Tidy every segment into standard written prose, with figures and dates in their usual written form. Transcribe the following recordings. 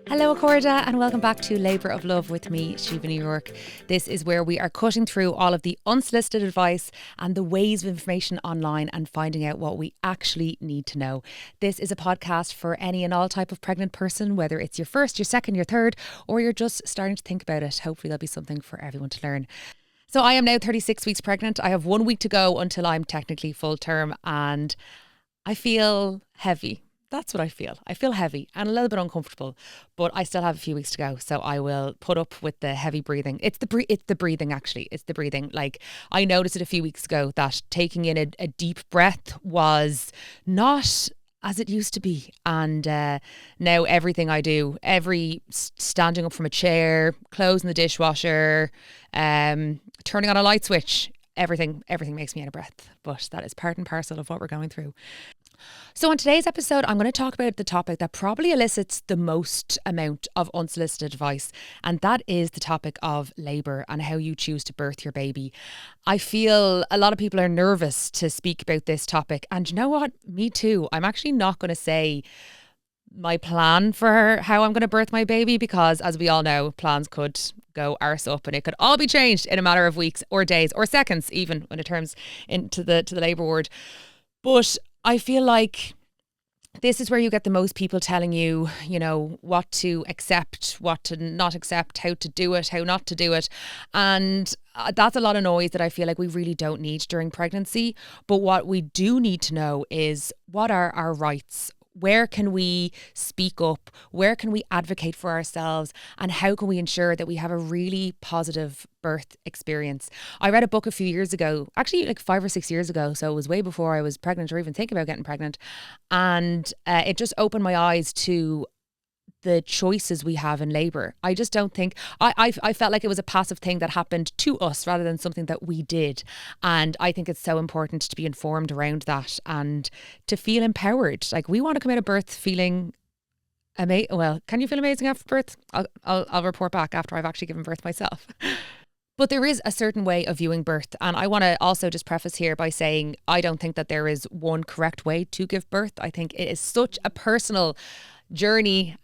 Hello Accorda and welcome back to Labour of Love with me, Síomha New York. This is where we are cutting through all of the unsolicited advice and the waves of information online and finding out what we actually need to know. This is a podcast for any and all type of pregnant person, whether it's your first, your second, your third, or you're just starting to think about it. Hopefully there'll be something for everyone to learn. So I am now 36 weeks pregnant. I have 1 week to go until I'm technically full term and I feel heavy. That's what I feel. I feel heavy and a little bit uncomfortable, but I still have a few weeks to go. So I will put up with the heavy breathing. It's the breathing actually. It's the breathing. Like I noticed it a few weeks ago that taking in a deep breath was not as it used to be. And now everything I do, every standing up from a chair, closing the dishwasher, turning on a light switch, everything makes me out of breath. But that is part and parcel of what we're going through. So on today's episode, I'm going to talk about the topic that probably elicits the most amount of unsolicited advice, and that is the topic of labour and how you choose to birth your baby. I feel a lot of people are nervous to speak about this topic, and you know what? Me too. I'm actually not going to say my plan for how I'm going to birth my baby because, as we all know, plans could go arse up and it could all be changed in a matter of weeks or days or seconds, even when it turns into the labour ward. But I feel like this is where you get the most people telling you, you know, what to accept, what to not accept, how to do it, how not to do it. And that's a lot of noise that I feel like we really don't need during pregnancy. But what we do need to know is what are our rights? Where can we speak up? Where can we advocate for ourselves? And how can we ensure that we have a really positive birth experience? I read a book a few years ago, actually like 5 or 6 years ago. So it was way before I was pregnant or even thinking about getting pregnant. And it just opened my eyes to the choices we have in labour. I just don't think, I felt like it was a passive thing that happened to us rather than something that we did. And I think it's so important to be informed around that and to feel empowered. Like we want to come out of birth feeling amazing. Well, can you feel amazing after birth? I'll report back after I've actually given birth myself. But there is a certain way of viewing birth. And I want to also just preface here by saying I don't think that there is one correct way to give birth. I think it is such a personal journey.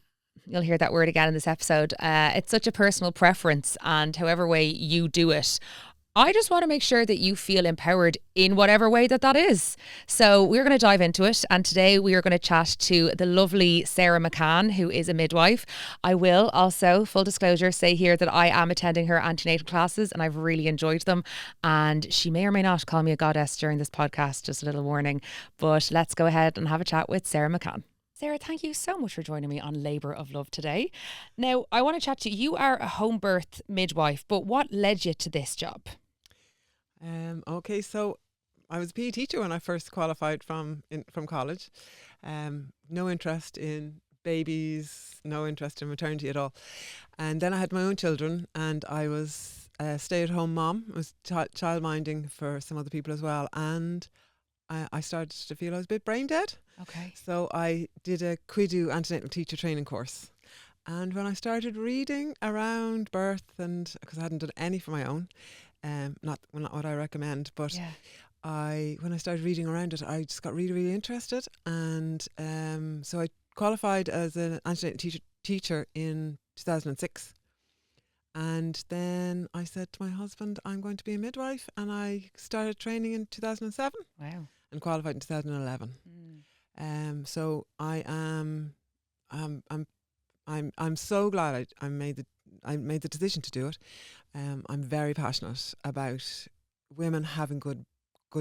You'll hear that word again in this episode. It's such a personal preference, and however way you do it, I just want to make sure that you feel empowered in whatever way that is. So we're going to dive into it. And today we are going to chat to the lovely Sarah McCann, who is a midwife. I will also, full disclosure, say here that I am attending her antenatal classes and I've really enjoyed them. And she may or may not call me a goddess during this podcast, just a little warning. But let's go ahead and have a chat with Sarah McCann. Sarah, thank you so much for joining me on Labour of Love today. Now, I want to chat to you. You are a home birth midwife, but what led you to this job? Okay, so I was a PE teacher when I first qualified from college. No interest in babies, no interest in maternity at all. And then I had my own children and I was a stay-at-home mom. I was childminding for some other people as well. And I started to feel I was a bit brain dead. Okay. So I did a Quidu antenatal teacher training course. And when I started reading around birth, and because I hadn't done any for my own, not what I recommend, but Yeah. when I started reading around it, I just got really, really interested. And so I qualified as an antenatal teacher in 2006. And then I said to my husband, I'm going to be a midwife. And I started training in 2007. Wow. And qualified in 2011. So I am, I'm so glad I made the decision to do it. I'm very passionate about women having good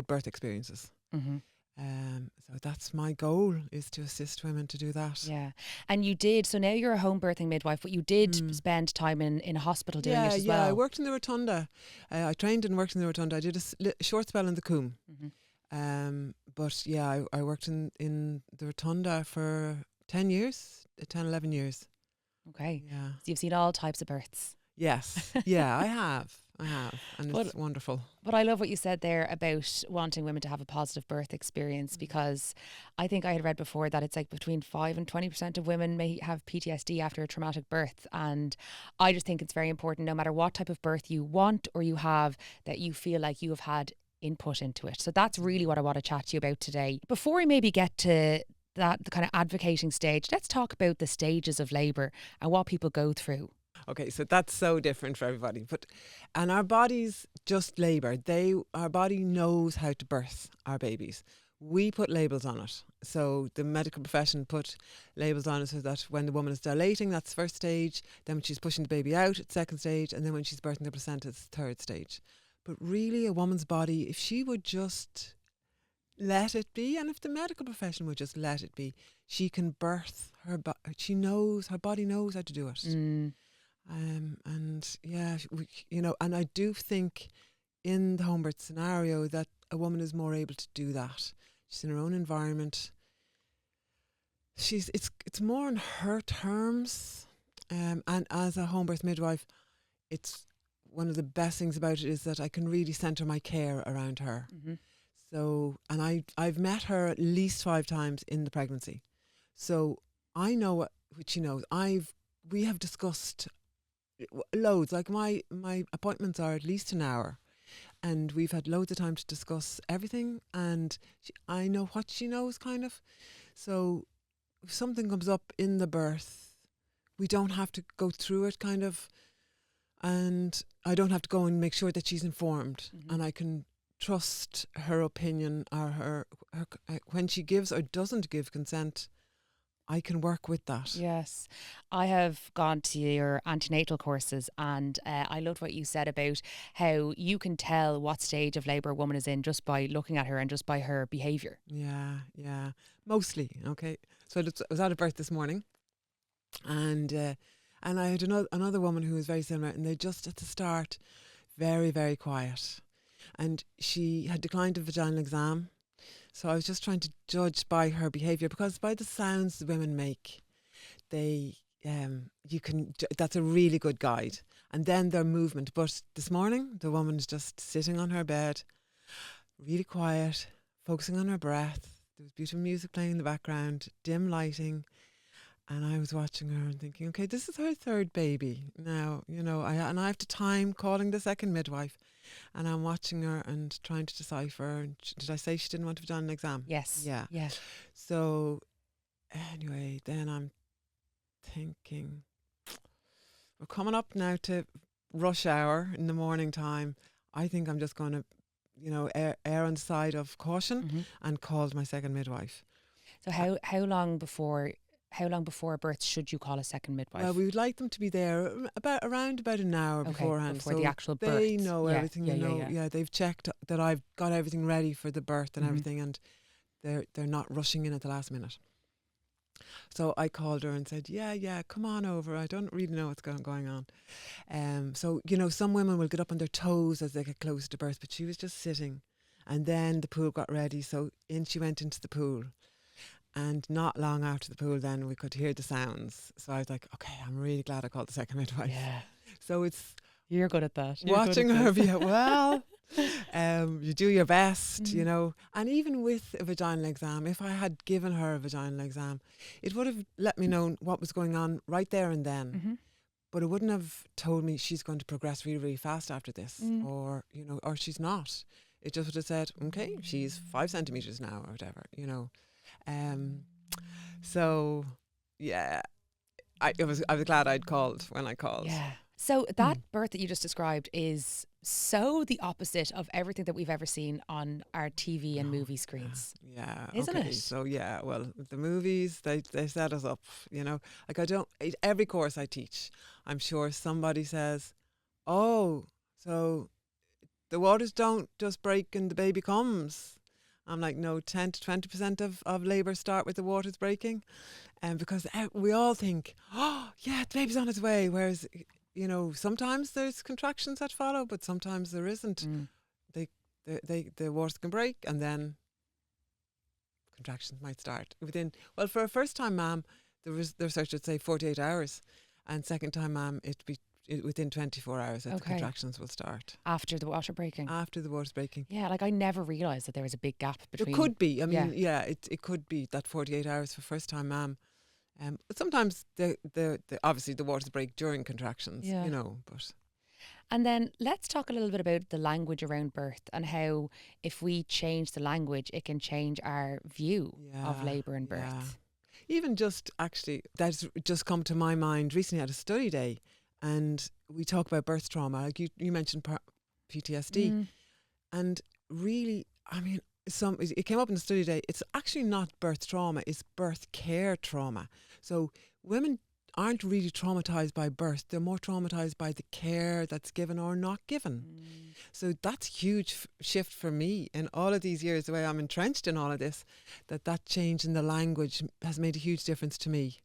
birth experiences. Mm-hmm. So that's my goal, is to assist women to do that. Yeah. And you did, so now you're a home birthing midwife, but you did spend time in a hospital doing it as well. Yeah, I worked in the Rotunda. I trained and worked in the Rotunda. I did a short spell in the Coombe. Mm-hmm. But yeah, I worked in the Rotunda for 10 years, 10, 11 years. Okay. Yeah. So you've seen all types of births. Yes. Yeah, I have. And it's wonderful. But I love what you said there about wanting women to have a positive birth experience, because I think I had read before that it's like between 5 and 20% of women may have PTSD after a traumatic birth. And I just think it's very important, no matter what type of birth you want or you have, that you feel like you have had input into it. So that's really what I want to chat to you about today. Before we maybe get to the kind of advocating stage. Let's talk about the stages of labour and what people go through. Okay, so that's so different for everybody. And our bodies just labour. Our body knows how to birth our babies. We put labels on it. So the medical profession put labels on it so that when the woman is dilating, that's first stage. Then when she's pushing the baby out, it's second stage. And then when she's birthing the placenta, it's third stage. But really, a woman's body, if she would just let it be, and if the medical profession would just let it be, she can birth her her body knows how to do it. And yeah, and I do think in the home birth scenario that a woman is more able to do that. She's in her own environment. It's more on her terms. And as a home birth midwife, it's one of the best things about it is that I can really centre my care around her. Mm-hmm. So, and I've met her at least 5 times in the pregnancy. So I know what she knows. We have discussed loads. Like my appointments are at least an hour, and we've had loads of time to discuss everything. And I know what she knows, kind of. So if something comes up in the birth, we don't have to go through it, kind of. And I don't have to go and make sure that she's informed, and I can trust her opinion or her when she gives or doesn't give consent. I can work with that. Yes. I have gone to your antenatal courses, and I loved what you said about how you can tell what stage of labour a woman is in just by looking at her and just by her behaviour. Yeah. Mostly, okay. So I was at a birth this morning, and I had another woman who was very similar, and they just at the start, very, very quiet. And she had declined a vaginal exam. So I was just trying to judge by her behaviour, because by the sounds the women make, that's a really good guide. And then their movement. But this morning, the woman's just sitting on her bed, really quiet, focusing on her breath. There was beautiful music playing in the background, dim lighting. And I was watching her and thinking, okay, this is her third baby now, I have to time calling the second midwife. And I'm watching her and trying to decipher. Did I say she didn't want a vaginal exam? Yes. Yeah. So anyway, then I'm thinking, we're coming up now to rush hour in the morning time. I think I'm just going to, err on the side of caution and called my second midwife. So how long before a birth should you call a second midwife? Well, we would like them to be there around about an hour beforehand. Before so the actual birth. They know everything. Yeah. They've checked that I've got everything ready for the birth and everything, and they're not rushing in at the last minute. So I called her and said, yeah, come on over. I don't really know what's going on. So, some women will get up on their toes as they get close to birth, but she was just sitting. And then the pool got ready, so in she went into the pool. And not long after the pool, then we could hear the sounds. So I was like, okay, I'm really glad I called the second midwife. Yeah. So it's... You're good at that. Watching her be you do your best, And even with a vaginal exam, if I had given her a vaginal exam, it would have let me know what was going on right there and then. But it wouldn't have told me she's going to progress really, really fast after this, or she's not. It just would have said, okay, she's 5 centimetres now or whatever, So yeah, I was glad I'd called when I called. Yeah. So that birth that you just described is so the opposite of everything that we've ever seen on our TV and movie screens. Yeah. Isn't okay. it? So yeah, well, the movies, they set us up, like every course I teach, I'm sure somebody says, oh, so the waters don't just break and the baby comes. I'm like, no, 10 to 20% of labour start with the waters breaking. And because we all think, oh, yeah, the baby's on its way. Whereas, sometimes there's contractions that follow, but sometimes there isn't. The waters can break and then contractions might start for a first time mom, the research would say 48 hours. And second time mom, it'd be within 24 hours that the contractions will start. After the water breaking? After the water's breaking. Yeah, like I never realised that there was a big gap between... It could be. I mean, it could be that 48 hours for first time mom. But sometimes the obviously the waters break during contractions, but... And then let's talk a little bit about the language around birth and how if we change the language, it can change our view of Yeah, labour and yeah. birth. Even just actually, that's just come to my mind recently at a study day, and we talk about birth trauma. Like you mentioned PTSD, Mm. and really, I mean, it came up in the study day. It's actually not birth trauma; it's birth care trauma. So women aren't really traumatized by birth; they're more traumatized by the care that's given or not given. So that's a huge shift for me in all of these years, the way I'm entrenched in all of this, that change in the language has made a huge difference to me.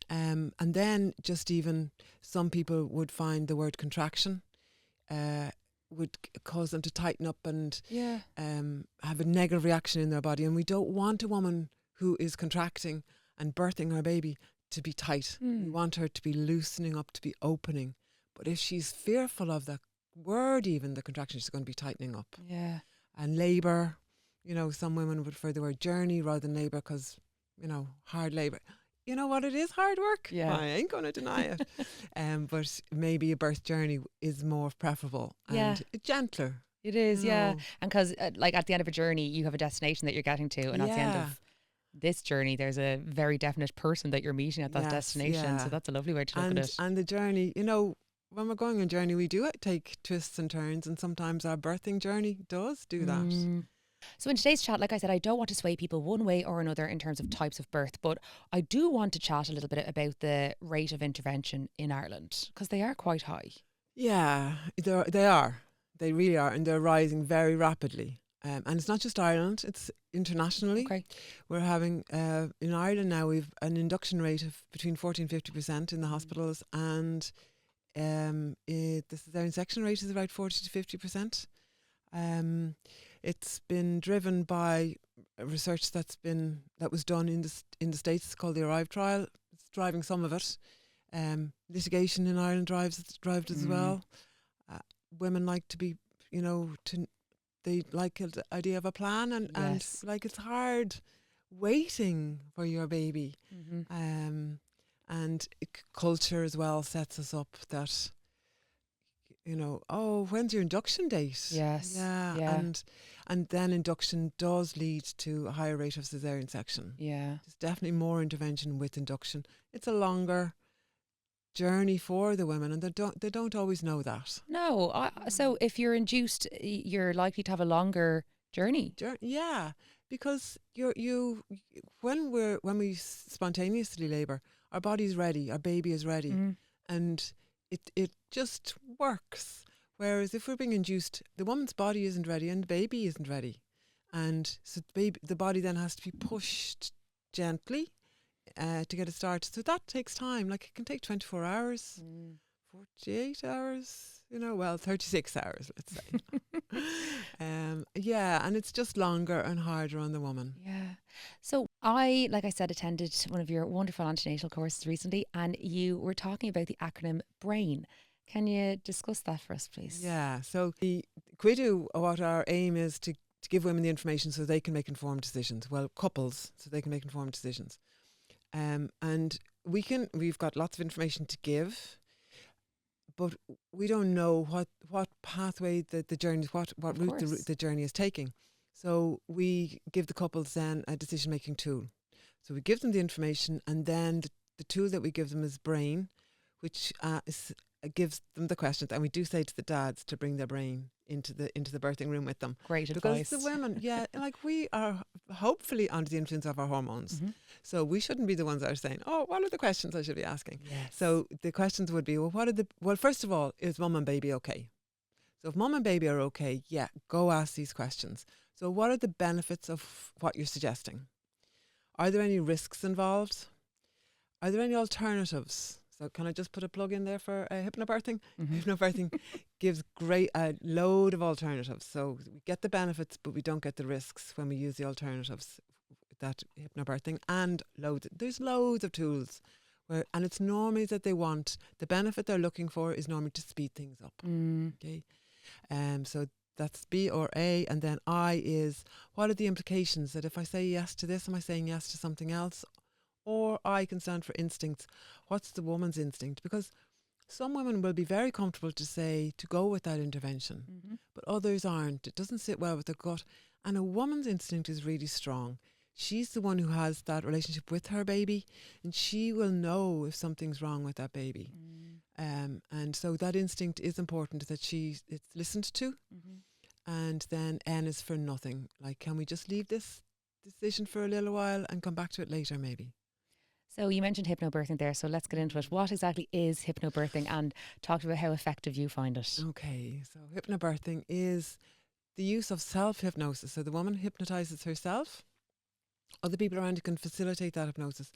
And then just even some people would find the word contraction would cause them to tighten up and Yeah. have a negative reaction in their body. And we don't want a woman who is contracting and birthing her baby to be tight. We want her to be loosening up, to be opening. But if she's fearful of that word, even the contraction, she's going to be tightening up. Yeah. And labour, some women would prefer the word journey rather than labour because, hard labour. You know what, it is hard work. Yeah. I ain't going to deny it. But maybe a birth journey is more preferable and gentler. It is, yeah. know. And because, like, at the end of a journey, you have a destination that you're getting to, and at the end Yeah. of this journey, there's a very definite person that you're meeting at that Yes, destination. yeah. So that's a lovely way to look at it. And the journey, when we're going on a journey, we do take twists and turns, and sometimes our birthing journey does do that. So in today's chat, like I said, I don't want to sway people one way or another in terms of types of birth, but I do want to chat a little bit about the rate of intervention in Ireland because they are quite high. Yeah, they are. They really are, and they're rising very rapidly. And it's not just Ireland; it's internationally. Okay. We're having in Ireland now we've an induction rate of between 40 and 50% in the hospitals, and the cesarean section rate is about 40 to 50%. It's been driven by research that was done in the States. It's called the Arrive trial. It's driving some of it. Litigation in Ireland drives it as well. Women like to be, they like the idea of a plan and like it's hard waiting for your baby. And culture as well sets us up that, when's your induction date? Yes. Yeah. And then induction does lead to a higher rate of cesarean section. Yeah. There's definitely more intervention with induction. It's a longer journey for the women, and they don't always know that. No. So if you're induced, you're likely to have a longer journey. Yeah, because when we spontaneously labour, our body's ready, our baby is ready, and it just works. Whereas if we're being induced, the woman's body isn't ready and the baby isn't ready, and so the body then has to be pushed gently to get it started. So that takes time. Like it can take 24 hours, 48 hours, 36 hours, let's say. And it's just longer and harder on the woman. Yeah. So I, like I said, attended one of your wonderful antenatal courses recently, and you were talking about the acronym BRAIN. Can you discuss that for us, please? Yeah. So the Quidu, what our aim is to give women the information so they can make informed decisions. Well, couples, so they can make informed decisions. And we've got lots of information to give, but we don't know what pathway the journey, what route the journey is taking. So we give the couples then a decision-making tool. So we give them the information, and then the tool that we give them is BRAIN, which gives them the questions. And we do say to the dads to bring their brain into the birthing room with them. Great advice. Because the women, like we are hopefully under the influence of our hormones. So we shouldn't be the ones that are saying, oh, what are the questions I should be asking? Yes. So the questions would be, well, first of all, is mum and baby okay? So if mum and baby are okay, go ask these questions. So what are the benefits of what you're suggesting? Are there any risks involved? Are there any alternatives? So can I just put a plug in there for hypnobirthing? Hypnobirthing gives a load of alternatives. So we get the benefits, but we don't get the risks when we use the alternatives, that hypnobirthing, and there's loads of tools and it's normally that the benefit they're looking for is normally to speed things up. Okay. So that's B or A, and then I is, what are the implications that if I say yes to this, am I saying yes to something else? Or I can stand for instincts. What's the woman's instinct? Because some women will be very comfortable to go with that intervention, but others aren't. It doesn't sit well with their gut. And a woman's instinct is really strong. She's the one who has that relationship with her baby, and she will know if something's wrong with that baby. And so that instinct is important, that it's listened to. And then N is for nothing. Like, can we just leave this decision for a little while and come back to it later maybe? So you mentioned hypnobirthing there, so let's get into it. What exactly is hypnobirthing, and talk about how effective you find it? Okay, so hypnobirthing is the use of self-hypnosis. So the woman hypnotizes herself. Other people around you can facilitate that hypnosis,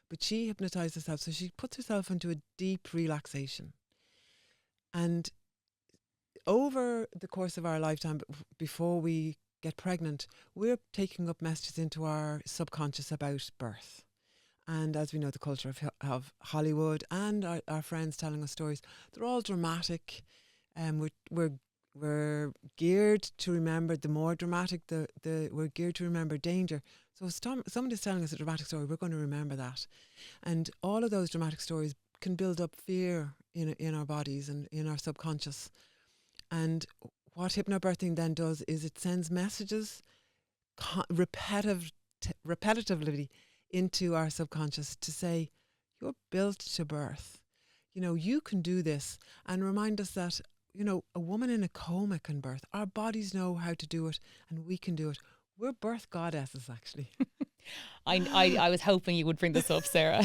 but she hypnotizes herself. So she puts herself into a deep relaxation. And over the course of our lifetime, before we get pregnant, we're taking up messages into our subconscious about birth. And as we know, the culture of Hollywood and our friends telling us stories, they're all dramatic. We're geared to remember the more dramatic, we're geared to remember danger. So somebody's telling us a dramatic story, we're going to remember that. And all of those dramatic stories can build up fear in our bodies and in our subconscious. And what hypnobirthing then does is it sends messages repetitively into our subconscious to say, you're built to birth. You can do this, and remind us that, a woman in a coma can birth. Our bodies know how to do it, and we can do it. We're birth goddesses, actually. I was hoping you would bring this up, Sarah.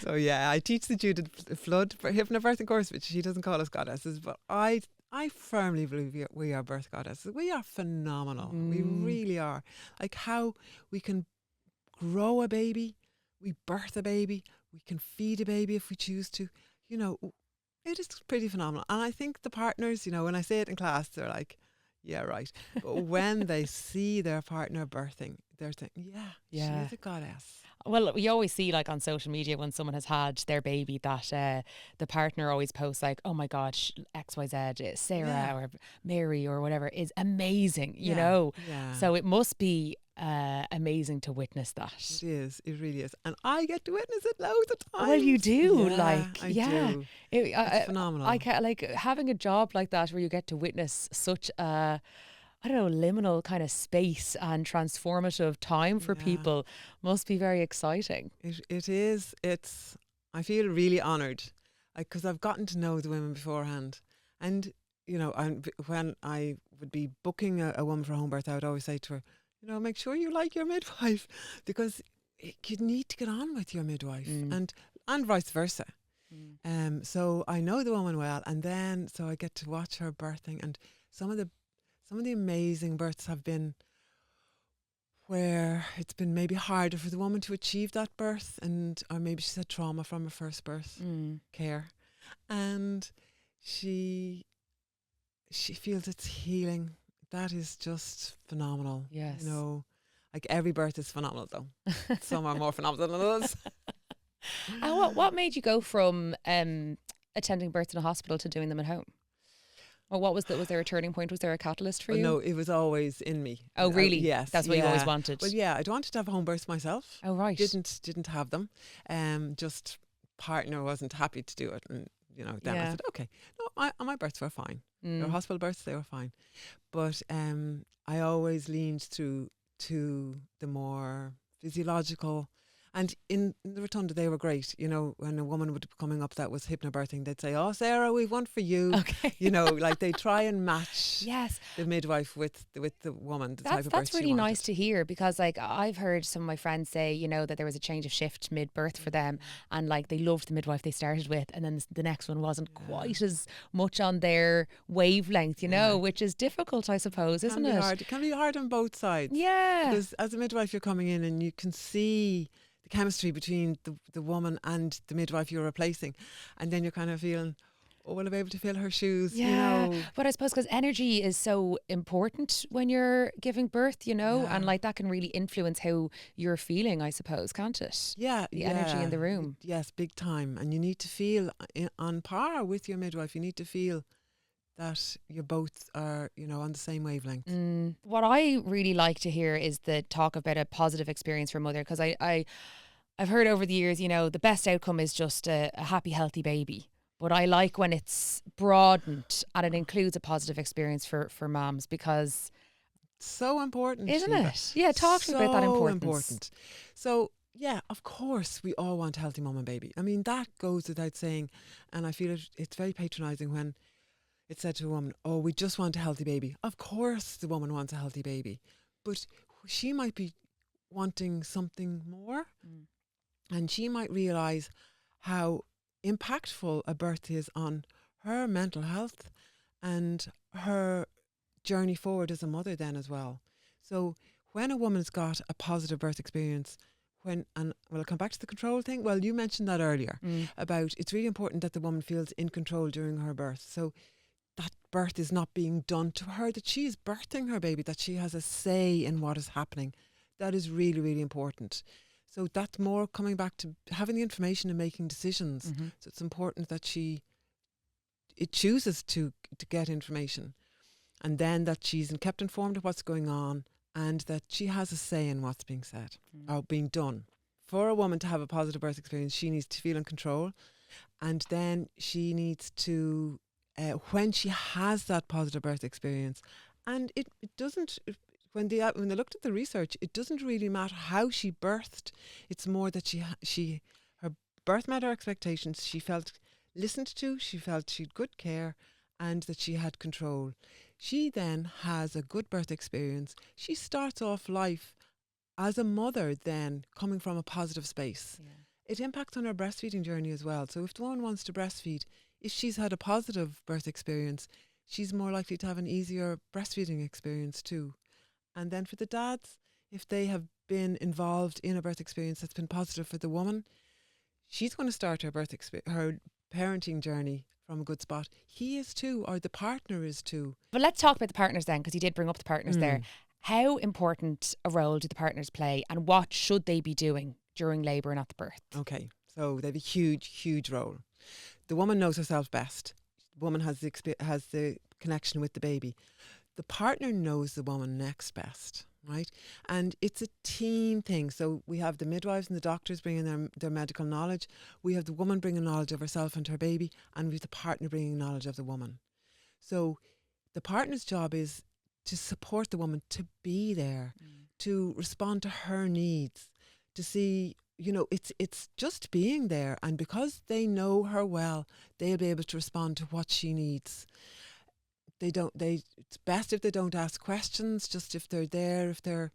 So yeah, I teach the Judith Flood for hypnobirthing course, which she doesn't call us goddesses, but I firmly believe we are birth goddesses. We are phenomenal. We really are. Like how we can grow a baby, we birth a baby, we can feed a baby if we choose to. It is pretty phenomenal. And I think the partners, when I say it in class, they're like, yeah, right. But when they see their partner birthing, they're thinking, yeah, she's a goddess. Well, we always see like on social media when someone has had their baby that the partner always posts like, oh my God, XYZ, Sarah or Mary or whatever is amazing, you know? Yeah. So it must be amazing to witness that. It is. It really is. And I get to witness it loads of times. Well, you do. I do. It's phenomenal. I can't, like having a job like that where you get to witness such a, I don't know, liminal kind of space and transformative time for people must be very exciting. It is. I feel really honoured because I've gotten to know the women beforehand. And, when I would be booking a woman for home birth, I would always say to her, make sure you like your midwife, because you need to get on with your midwife and vice versa. So I know the woman well, and then so I get to watch her birthing, and some of the amazing births have been where it's been maybe harder for the woman to achieve that birth, or maybe she's had trauma from her first birth care, and she feels it's healing. That is just phenomenal. Yes. Like every birth is phenomenal though. Some are more phenomenal than others. And what made you go from attending births in a hospital to doing them at home? Or was there a turning point? Was there a catalyst for you? No, it was always in me. Oh, really? Yes. That's what you always wanted? Well, yeah, I'd wanted to have home births myself. Oh, right. Didn't have them. Just partner wasn't happy to do it. And, then I said, okay. No, my births were fine. They were hospital births, they were fine. But I always leaned to the more physiological. And in the rotunda, they were great. When a woman would be coming up that was hypnobirthing, they'd say, oh, Sarah, we've one for you. Okay. Like they try and match the midwife with the woman, the type of birth That's really she nice wanted. to hear, because like I've heard some of my friends say, that there was a change of shift mid-birth for them, and like they loved the midwife they started with, and then the next one wasn't quite as much on their wavelength, which is difficult, I suppose, isn't it? Hard. It can be hard on both sides. Yeah. Because as a midwife, you're coming in and you can see the chemistry between the woman and the midwife you're replacing, and then you're kind of feeling, oh, will I be able to fill her shoes? But I suppose because energy is so important when you're giving birth, and like that can really influence how you're feeling, I suppose, can't it? The energy in the room. Yes, big time. And you need to feel on par with your midwife. You need to feel that you both are, on the same wavelength. What I really like to hear is the talk about a positive experience for a mother, because I've heard over the years, the best outcome is just a happy, healthy baby. But I like when it's broadened and it includes a positive experience for moms, because So important, isn't Síomha. it? Yeah, talk to me about that So importance. important. So, yeah, of course, we all want a healthy mum and baby. I mean, that goes without saying. And I feel it's very patronising when it's said to a woman, oh, we just want a healthy baby. Of course, the woman wants a healthy baby. But she might be wanting something more. Mm. And she might realise how impactful a birth is on her mental health and her journey forward as a mother then as well. So when a woman's got a positive birth experience, and I'll come back to the control thing. Well, you mentioned that earlier about it's really important that the woman feels in control during her birth. So that birth is not being done to her, that she is birthing her baby, that she has a say in what is happening. That is really, really important. So that's more coming back to having the information and making decisions. Mm-hmm. So it's important that it chooses to get information, and then that she's kept informed of what's going on, and that she has a say in what's being said or being done. For a woman to have a positive birth experience, she needs to feel in control, and then she needs to, when she has that positive birth experience, and it doesn't. When they looked at the research, it doesn't really matter how she birthed. It's more that her birth met her expectations. She felt listened to. She felt she had good care, and that she had control. She then has a good birth experience. She starts off life as a mother, then coming from a positive space. Yeah. It impacts on her breastfeeding journey as well. So if the woman wants to breastfeed, if she's had a positive birth experience, she's more likely to have an easier breastfeeding experience too. And then for the dads, if they have been involved in a birth experience that's been positive for the woman, she's going to start her her parenting journey from a good spot. He is too, or the partner is too. But let's talk about the partners then, because you did bring up the partners there. How important a role do the partners play, and what should they be doing during labour and at the birth? Okay, so they have a huge, huge role. The woman knows herself best. The woman has the connection with the baby. The partner knows the woman next best, right? And it's a team thing. So we have the midwives and the doctors bringing their medical knowledge. We have the woman bringing knowledge of herself and her baby, and we have the partner bringing knowledge of the woman. So the partner's job is to support the woman, to be there, to respond to her needs, to see, it's just being there. And because they know her well, they'll be able to respond to what she needs. It's best if they don't ask questions, just if they're there, if they're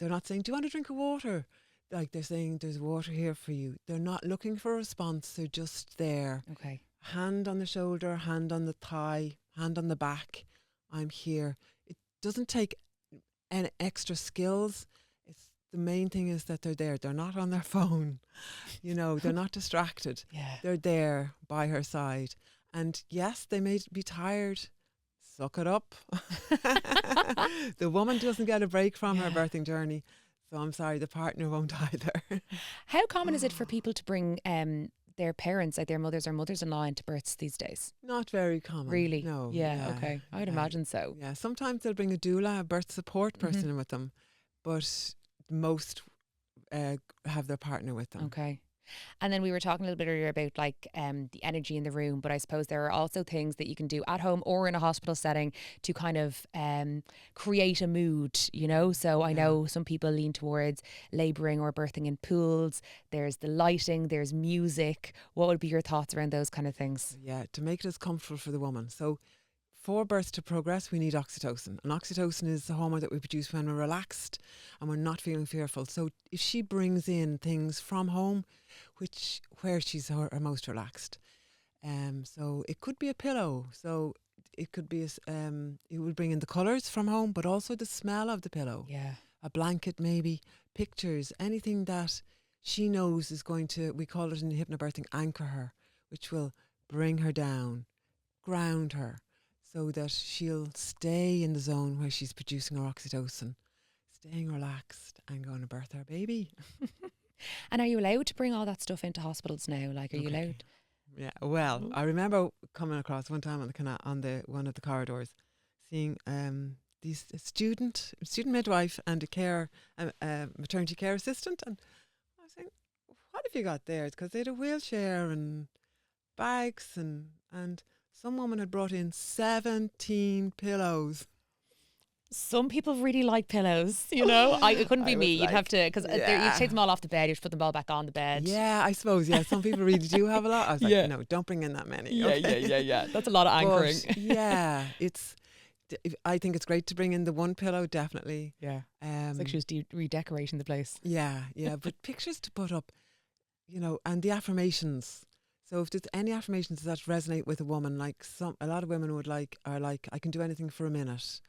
not saying, do you want a drink of water? Like they're saying, there's water here for you. They're not looking for a response. They're just there. Okay. Hand on the shoulder, hand on the thigh, hand on the back. I'm here. It doesn't take any extra skills. The main thing is that they're there. They're not on their phone. They're not distracted. Yeah. They're there by her side. And yes, they may be tired. Suck it up. The woman doesn't get a break from her birthing journey. So I'm sorry, the partner won't either. How common is it for people to bring their parents, like their mothers or mothers-in-law, into births these days? Not very common. Really? No. Yeah, okay. I would imagine so. Yeah, sometimes they'll bring a doula, a birth support person in with them, but most have their partner with them. Okay. And then we were talking a little bit earlier about the energy in the room, but I suppose there are also things that you can do at home or in a hospital setting to kind of create a mood, So I know some people lean towards labouring or birthing in pools. There's the lighting, there's music. What would be your thoughts around those kind of things? Yeah, to make it as comfortable for the woman. So for birth to progress, we need oxytocin. And oxytocin is the hormone that we produce when we're relaxed and we're not feeling fearful. So if she brings in things from home, where she's her most relaxed, so it could be a pillow. So it could be it would bring in the colours from home, but also the smell of the pillow. Yeah, a blanket, maybe pictures, anything that she knows is going to. We call it in hypnobirthing anchor her, which will bring her down, ground her, so that she'll stay in the zone where she's producing her oxytocin, staying relaxed and going to birth our baby. And are you allowed to bring all that stuff into hospitals now? Like, are you allowed? Yeah. Well, I remember coming across one time on one of the corridors, seeing these student midwife and a maternity care assistant, and I was saying, have you got theirs? Because they had a wheelchair and bags and some woman had brought in 17 pillows. Some people really like pillows, you know. It couldn't be me. You'd have to, because you take them all off the bed. You have to put them all back on the bed. Yeah, I suppose. Yeah, some people really do have a lot. I was like, no, don't bring in that many. Yeah. That's a lot of anchoring. But, yeah, I think it's great to bring in the one pillow, definitely. Yeah. It's like she was redecorating the place. Yeah. But pictures to put up, you know, and the affirmations. So if there's any affirmations that resonate with a woman, like a lot of women are like, I can do anything for a minute,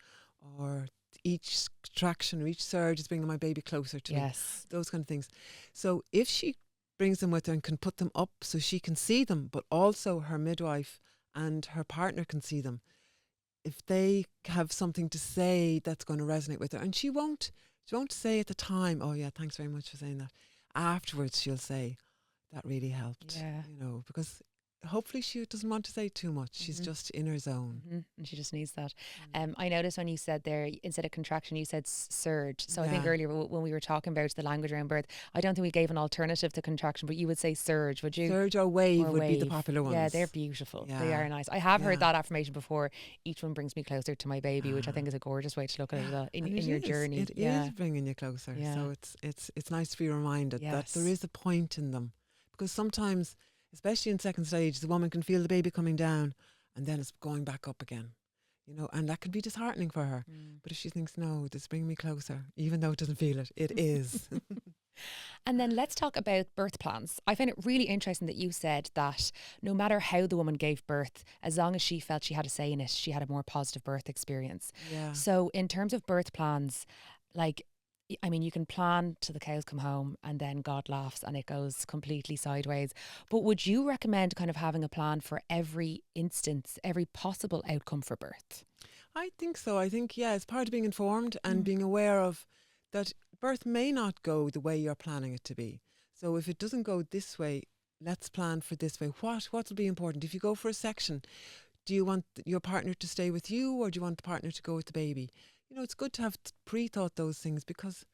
or each contraction or each surge is bringing my baby closer to me. Those kind of things. So if she brings them with her and can put them up so she can see them, but also her midwife and her partner can see them, if they have something to say that's going to resonate with her, and she won't say at the time, oh yeah, thanks very much for saying that. Afterwards she'll say, that really helped. Yeah. You know, because hopefully she doesn't want to say too much. She's just in her zone. And she just needs that. I noticed when you said there, instead of contraction, you said surge. So I think earlier when we were talking about the language around birth, I don't think we gave an alternative to contraction, but you would say surge, would you? Surge or wave would be the popular ones. Yeah, they're beautiful. Yeah. They are nice. I have heard that affirmation before. Each one brings me closer to my baby, which I think is a gorgeous way to look at it in your journey. It is bringing you closer. Yeah. So it's nice to be reminded that there is a point in them. Because sometimes, especially in second stage, the woman can feel the baby coming down and then it's going back up again, you know, and that can be disheartening for her. But if she thinks, no, this is bringing me closer, even though it doesn't feel it, it is. And then let's talk about birth plans. I find it really interesting that you said that no matter how the woman gave birth, as long as she felt she had a say in it, she had a more positive birth experience. Yeah. So in terms of birth plans, like, I mean, you can plan till the cows come home and then God laughs and it goes completely sideways. But would you recommend kind of having a plan for every instance, every possible outcome for birth? I think so. I think, it's part of being informed and being aware of that birth may not go the way you're planning it to be. So if it doesn't go this way, let's plan for this way. What will be important? If you go for a section, do you want your partner to stay with you or do you want the partner to go with the baby? You know, it's good to have pre-thought those things because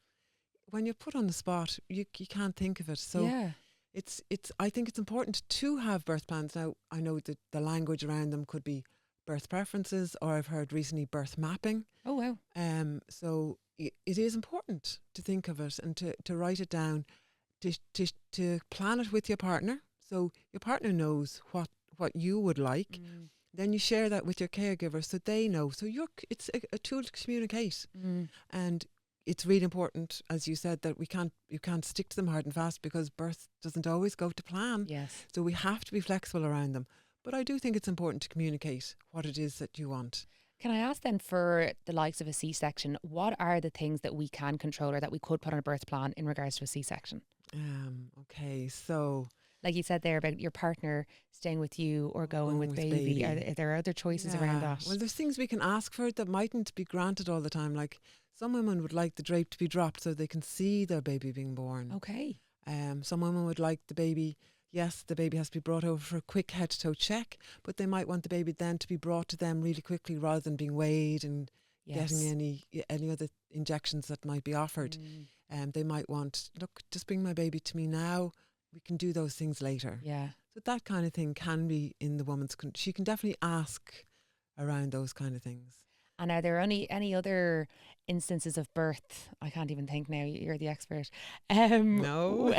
when you're put on the spot, you can't think of it. So I think it's important to have birth plans. Now, I know that the language around them could be birth preferences, or I've heard recently birth mapping. Oh, wow. So it is important to think of it and to write it down, to plan it with your partner. So your partner knows what you would like. Then you share that with your caregiver so they know. So it's a tool to communicate. And it's really important, as you said, that you can't stick to them hard and fast because birth doesn't always go to plan. Yes. So we have to be flexible around them. But I do think it's important to communicate what it is that you want. Can I ask then, for the likes of a C-section, what are the things that we can control or that we could put on a birth plan in regards to a C-section? Okay, so... Like you said there about your partner staying with you or going with baby. Are there other choices around that? Well, there's things we can ask for that mightn't be granted all the time. Like some women would like the drape to be dropped so they can see their baby being born. Okay. Some women would like the baby has to be brought over for a quick head to toe check, but they might want the baby then to be brought to them really quickly rather than being weighed and getting any other injections that might be offered. They might want, look, just bring my baby to me now. We can do those things later. Yeah. So that kind of thing can be in the woman's... She can definitely ask around those kind of things. And are there any other instances of birth? I can't even think now. You're the expert. No.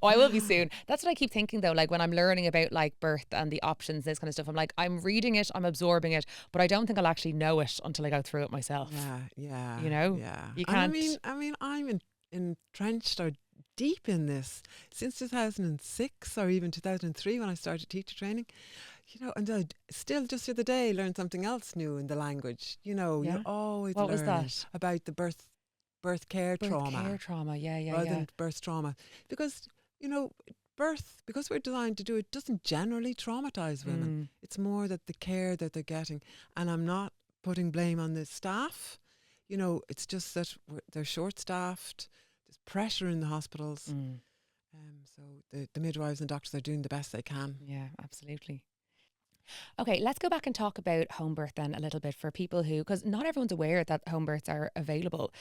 I will be soon. That's what I keep thinking though. Like when I'm learning about like birth and the options, this kind of stuff, I'm like, I'm reading it, I'm absorbing it, but I don't think I'll actually know it until I go through it myself. Yeah. You know? Yeah. You can't... I mean, I'm entrenched or deep in this since 2006 or even 2003 when I started teacher training. You know, and I still just the other day learned something else new in the language. You know, you're always what was learning that? About the birth care trauma. Birth care trauma, rather than birth trauma. Because, you know, birth, because we're designed to do it, doesn't generally traumatize women. It's more that the care that they're getting. And I'm not putting blame on the staff. You know, it's just that they're short-staffed. There's pressure in the hospitals. So the midwives and doctors are doing the best they can. Yeah, absolutely. Okay, let's go back and talk about home birth then a little bit for people who, because not everyone's aware that home births are available.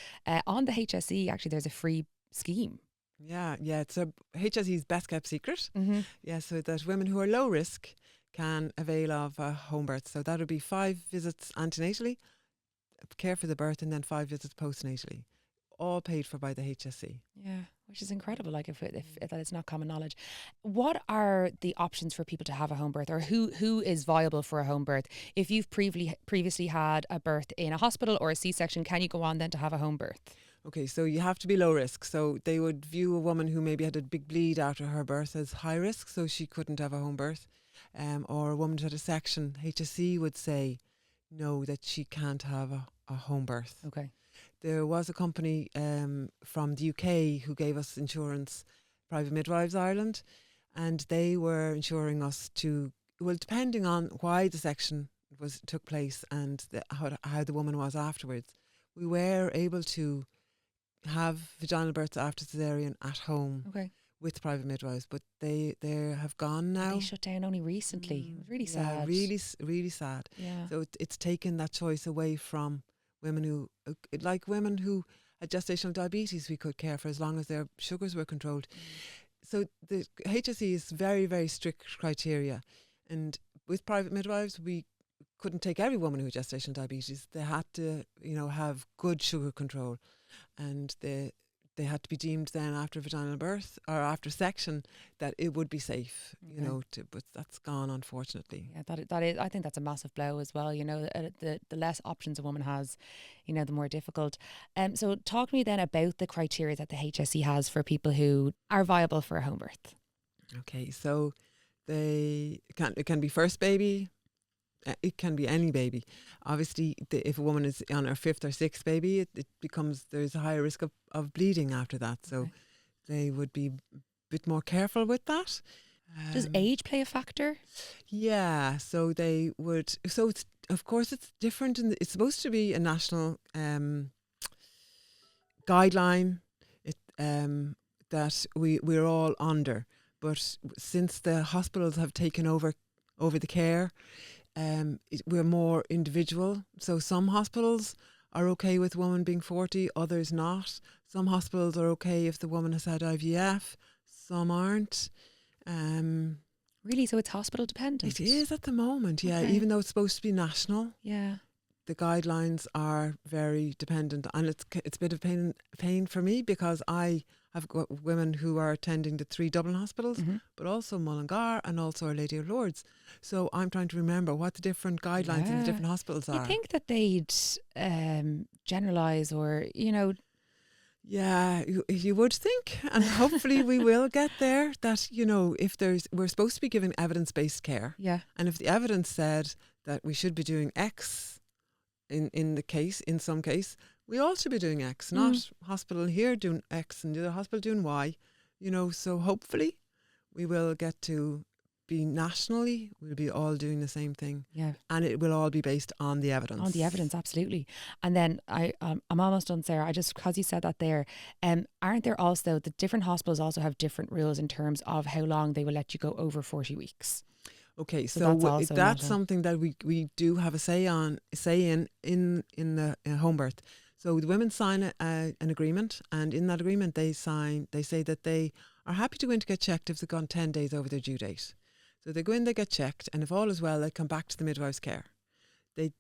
On the HSE, actually, there's a free scheme. Yeah, yeah. It's a HSE's best kept secret. Mm-hmm. Yeah, so that women who are low risk can avail of a home birth. So that would be 5 visits antenatally, care for the birth, and then 5 visits postnatally, all paid for by the HSE. Yeah, which is incredible. Like if that is not common knowledge. What are the options for people to have a home birth, or who is viable for a home birth? If you've previously had a birth in a hospital or a C-section, can you go on then to have a home birth? Okay, so you have to be low risk. So they would view a woman who maybe had a big bleed after her birth as high risk, so she couldn't have a home birth. Or a woman who had a section, HSE would say no, that she can't have a home birth. Okay. There was a company from the UK who gave us insurance, Private Midwives Ireland, and they were insuring us to, well, depending on why the section took place and how the woman was afterwards, we were able to have vaginal births after cesarean at home. Okay. With private midwives, but they have gone now. They shut down only recently. It was really Yeah, sad. really sad. Yeah. So it's taken that choice away from women who, like women who had gestational diabetes, we could care for as long as their sugars were controlled. So the HSE is very, very strict criteria, and with private midwives, we couldn't take every woman who had gestational diabetes. They had to, have good sugar control, and they had to be deemed then after vaginal birth or after section that it would be safe, but that's gone, unfortunately. Yeah, that is. I think that's a massive blow as well. The less options a woman has, the more difficult. So talk to me then about the criteria that the HSE has for people who are viable for a home birth. Okay, so it can be first baby. It can be any baby. Obviously, if a woman is on her 5th or 6th baby, it becomes, there's a higher risk of bleeding after that. So Okay. they would be a bit more careful with that. Does age play a factor? Yeah, so they would. So it's, of course, it's different. It's supposed to be a national guideline. That we're all under, but since the hospitals have taken over the care, we're more individual. So some hospitals are okay with women being 40, others not. Some hospitals are okay if the woman has had IVF, some aren't. Really? So it's hospital dependent? It is at the moment, yeah. Okay. Even though it's supposed to be national, Yeah. the guidelines are very dependent, and it's a bit of pain for me because I have got women who are attending the 3 Dublin hospitals, but also Mullingar and also Our Lady of Lourdes. So I'm trying to remember what the different guidelines in the different hospitals are. You think that they'd generalise or, Yeah, you would think, and hopefully we will get there, that, if we're supposed to be giving evidence-based care. Yeah. And if the evidence said that we should be doing X in some case, we all should be doing X, not hospital here doing X and the other hospital doing Y, so hopefully we will get to be nationally, we'll be all doing the same thing. Yeah. And it will all be based on the evidence. On the evidence, absolutely. And then I'm almost done, Sarah. I just, because you said that there, aren't there also, the different hospitals also have different rules in terms of how long they will let you go over 40 weeks. Okay, So that's something that we do have a say in the home birth. So the women sign an agreement, and in that agreement they say that they are happy to go in to get checked if they've gone 10 days over their due date. So they go in, they get checked, and if all is well, they come back to the midwife's care. The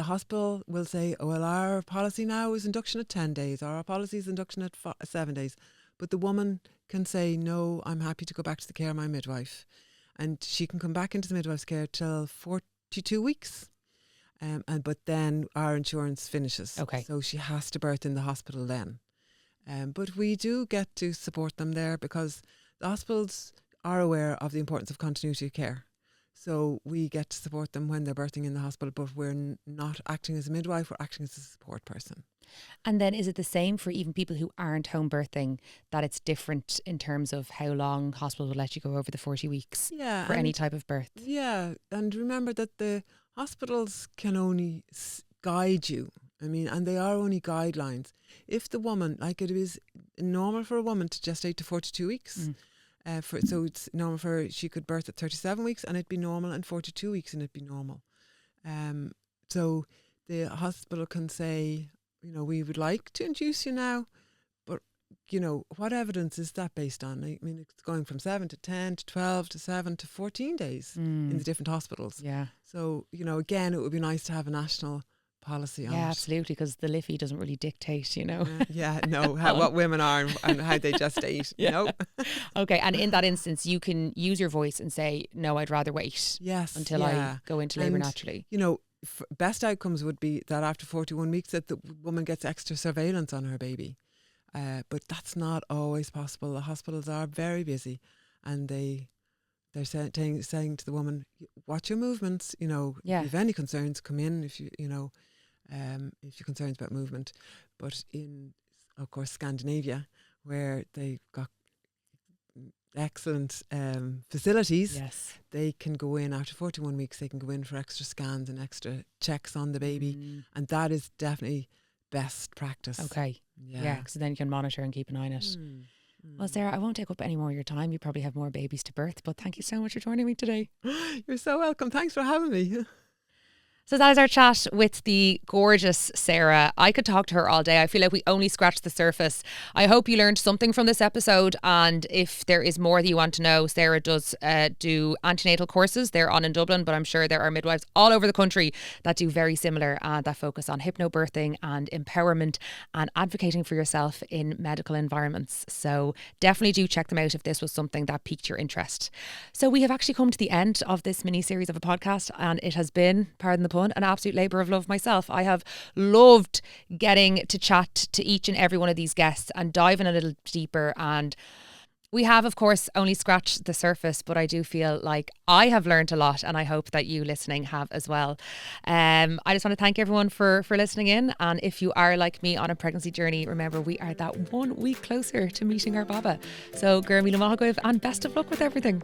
hospital will say, oh, well, our policy now is induction at 10 days, or our policy is induction at 7 days. But the woman can say, no, I'm happy to go back to the care of my midwife. And she can come back into the midwife's care till 42 weeks. But then our insurance finishes. Okay. So she has to birth in the hospital then. But we do get to support them there because the hospitals are aware of the importance of continuity of care. So we get to support them when they're birthing in the hospital, but we're not acting as a midwife, we're acting as a support person. And then is it the same for even people who aren't home birthing, that it's different in terms of how long hospitals will let you go over the 40 weeks for any type of birth? Yeah, and remember that the hospitals can only guide you. I mean, and they are only guidelines. If the woman, like it is normal for a woman to gestate to 42 weeks, so it's normal for she could birth at 37 weeks and it'd be normal, and 42 weeks and it'd be normal. So the hospital can say, we would like to induce you now, but what evidence is that based on? I mean, it's going from 7 to 10 to 12 to 7 to 14 days in the different hospitals. Yeah. So, again, it would be nice to have a national policy on it. Yeah, absolutely, because the Liffey doesn't really dictate, What women are and how they gestate. Okay, and in that instance, you can use your voice and say, no, I'd rather wait until I go into labour naturally. Best outcomes would be that after 41 weeks that the woman gets extra surveillance on her baby. But that's not always possible. The hospitals are very busy, and they're saying to the woman, watch your movements. If you have any concerns, come in. If you're concerned about movement. But in, of course, Scandinavia, where they've got excellent facilities, they can go in after 41 weeks. They can go in for extra scans and extra checks on the baby, and that is definitely best practice. Okay. Yeah, so then you can monitor and keep an eye on it. Well, Sarah, I won't take up any more of your time. You probably have more babies to birth, but thank you so much for joining me today. You're so welcome. Thanks for having me. So that is our chat with the gorgeous Sarah. I could talk to her all day. I feel like we only scratched the surface. I hope you learned something from this episode. And if there is more that you want to know, Sarah does do antenatal courses. They're on in Dublin, but I'm sure there are midwives all over the country that do very similar, that focus on hypnobirthing and empowerment and advocating for yourself in medical environments. So definitely do check them out if this was something that piqued your interest. So we have actually come to the end of this mini series of a podcast, and it has been, pardon the an absolute labour of love myself. I have loved getting to chat to each and every one of these guests and dive in a little deeper, and we have, of course, only scratched the surface, but I do feel like I have learned a lot, and I hope that you listening have as well. I just want to thank everyone for listening in, and if you are like me on a pregnancy journey, remember we are that 1 week closer to meeting our baba. So, Gurmi Lamahagwiv, and best of luck with everything.